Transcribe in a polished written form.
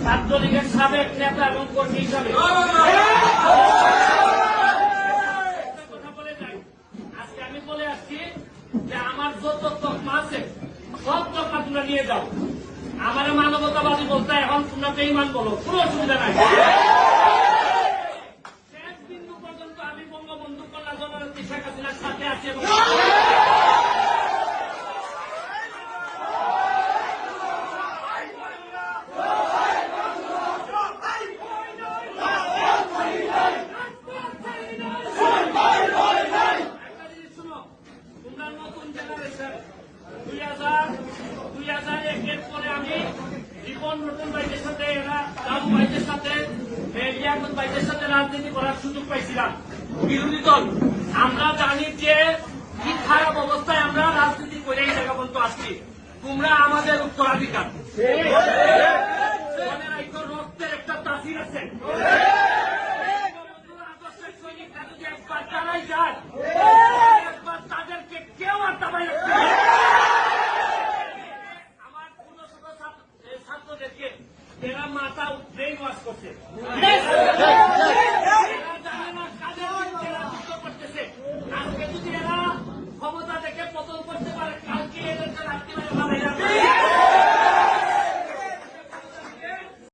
ছাত্রলীগের সাবেক নেতা এবং কর্মী হিসাবে কথা বলে যাই। আজকে আমি বলে আসছি যে আমার যত তকমা আছে সব তকমা তোমরা নিয়ে যাও। আমার মানবতাবাদী বলতে এখন তোমরা বেঈমান বলো, কোনো অসুবিধা নাই। শেষ বিন্দু পর্যন্ত আমি বঙ্গবন্ধু কন্যা জননেত্রী শেখ হাসিনার সাথে আছি এবং নতুন জেনারেশন 2001 পরে আমি জীবন নতুন ভাইদের সাথে রামু ভাইদের সাথে লিয়াকত ভাইদের সাথে রাজনীতি করার সুযোগ পাইছিলাম। বিরোধী দল আমরা জানি যে কি খারাপ অবস্থায় আমরা রাজনীতি করে এই জায়গা পর্যন্ত আসছি। তোমরা আমাদের উত্তরাধিকার, রক্তের একটা তাসির আছে। আদর্শের সৈনিকরা যদি একবার দাঁড়াই যায়, একবার তাদেরকে কেউ আর দাবাই রাখতে পারে। আমার কোন ছাত্রদেরকে এরা মাথা ব্রেইন ওয়াশ করছে।